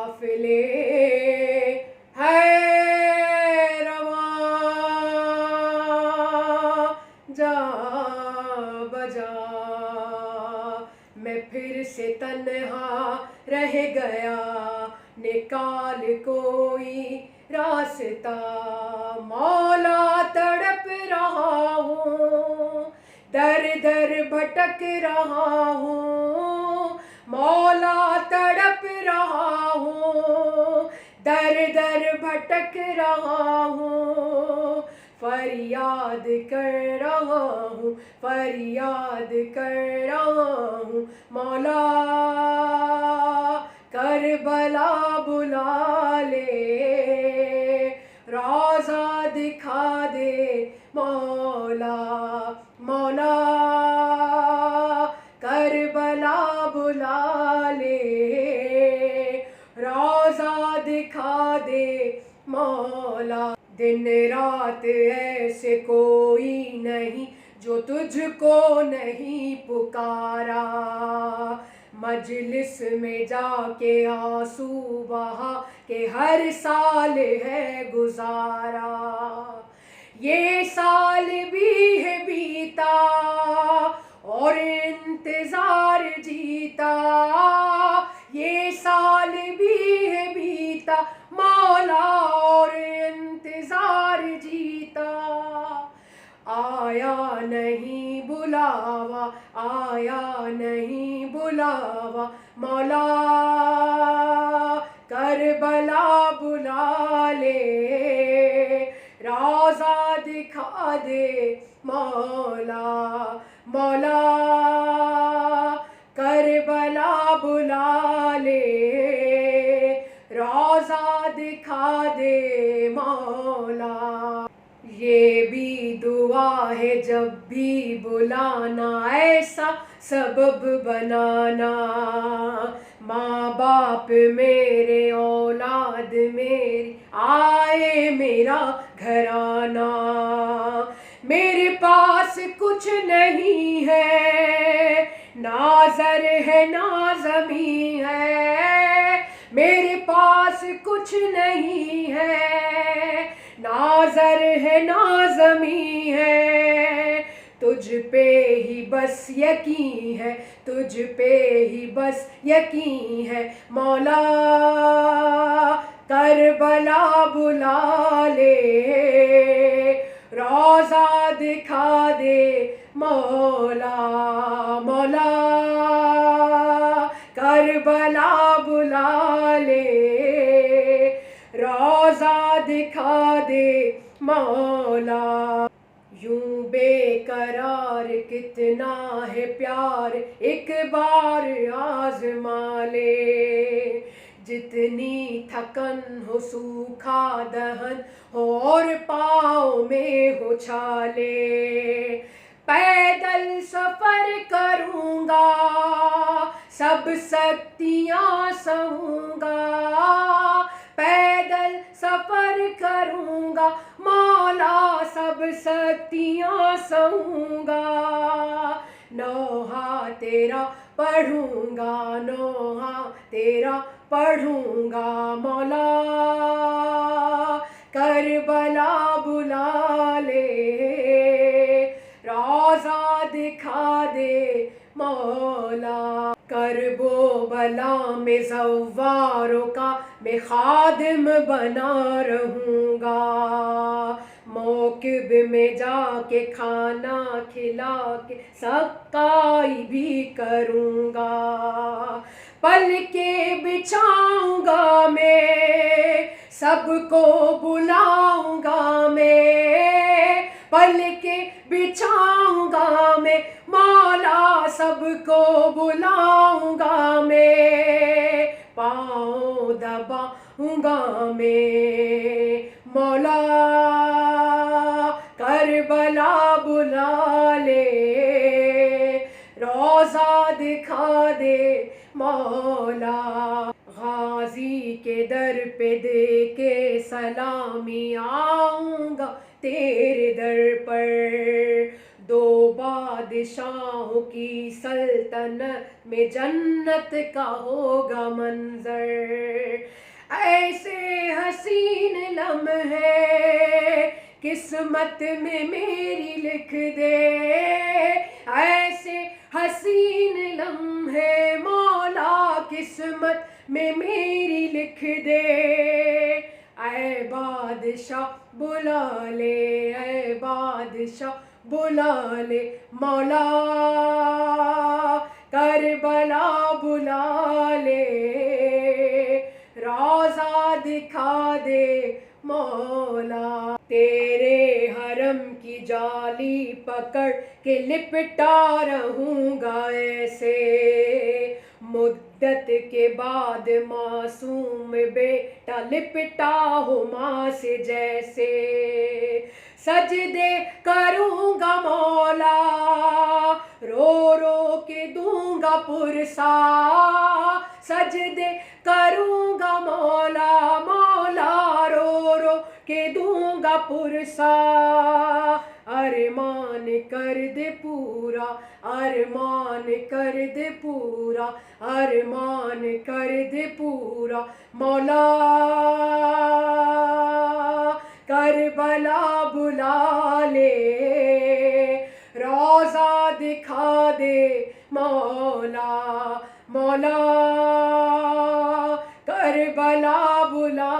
काफिले है रवां, जा बजा मैं फिर से तन्हा रह गया, निकाल कोई रास्ता। मौला तड़प रहा हूँ, दर दर भटक रहा हूँ, मौला तड़प रहा हूँ, दर दर भटक रहा हूँ। फरियाद कर रहा हूँ, फरियाद कर रहा हूँ, मौला करबला बुला ले, रोज़ा दिखा दे मौला, मौला करबला बुला ले, रोज़ा दिखा दे मौला। दिन रात ऐसे कोई नहीं जो तुझको नहीं पुकारा, मजलिस में जाके आंसू बहा के हर साल है गुजारा। ये साल भी है बीता और इंतजार जीता, ये साल भी है बीता मौला और इंतजार जीता। आया नहीं बुलावा, आया नहीं बुलावा, मौला करबला बुला ले, रोज़ा दिखा दे मौला, मौला करबला बुला ले, रोज़ा दिखा दे मौला। ये भी दुआ है जब भी बुलाना, ऐसा सबब बनाना, माँ बाप मेरे औलाद मेरी आए मेरा घराना। मेरे पास कुछ नहीं है, ना ज़र है ना ज़मीं है, मेरे पास कुछ नहीं है, ना ज़र है ना ज़मीं है। तुझ पे ही बस यकीन है, तुझ पे ही बस यकीन है, मौला करबला बुला ले, रोज़ा दिखा दे मौला, मौला करबला बुला ले, रोज़ा दिखा दे मौला। यूं बेकरार कितना है प्यार, एक बार आज़मा ले, जितनी थकन हो सूखा दहन हो और पाँव में हो छाले। पैदल सफ़र करूँगा सब सख्तियाँ सहूँगा, पैदल सफ़र करूँगा मौला सब सख्तियाँ सहूँगा। नौहा तेरा पढ़ूँगा, नौहा तेरा पढ़ूँगा, मौला करबला बुला ले, रोज़ा दिखा दे मौला। करबो बला में ज़व्वारों का मैं खादिम बना रहूँगा, मौक़िब में जाके खाना खिला के सक़ाई भी करूँगा। पल के बिछाऊँगा मैं, सबको बुलाऊँगा मैं, पल के बिछाऊँगा मैं मौला सबको बुलाऊँगा मैं, पाँव दबाऊँगा मैं मौला करबला बुला ले, रोज़ा दिखा दे मौला। गाजी के दर पे दे के सलामी आऊँगा तेरे दर पर, दो बादशाहों की सल्तनत में जन्नत का होगा मंजर। हसीन लम्हे किस्मत में मेरी लिख दे, ऐसे हसीन लम्हे मौला किस्मत में मेरी लिख दे। ऐ बादशाह बुला ले, ऐ बादशाह बुला ले मौला, करबला बुला ले, रोज़ा दिखा दे मौला। तेरे हरम की जाली पकड़ के लिपटा रहूँगा ऐसे, मुद्दत के बाद मासूम बेटा लिपटा हो माँ से जैसे। सजदे करूँगा मौला, रो रो के दूंगा पुरसा, सजदे करूँगा मौला, मौला रो रो के दूंगा पुरसा। अरमान कर दे पूरा, अरमान कर दे पूरा, अरमान कर दे पूरा मौला, करबला बुला ले, रोज़ा दिखा दे मौला, मौला करबला बुला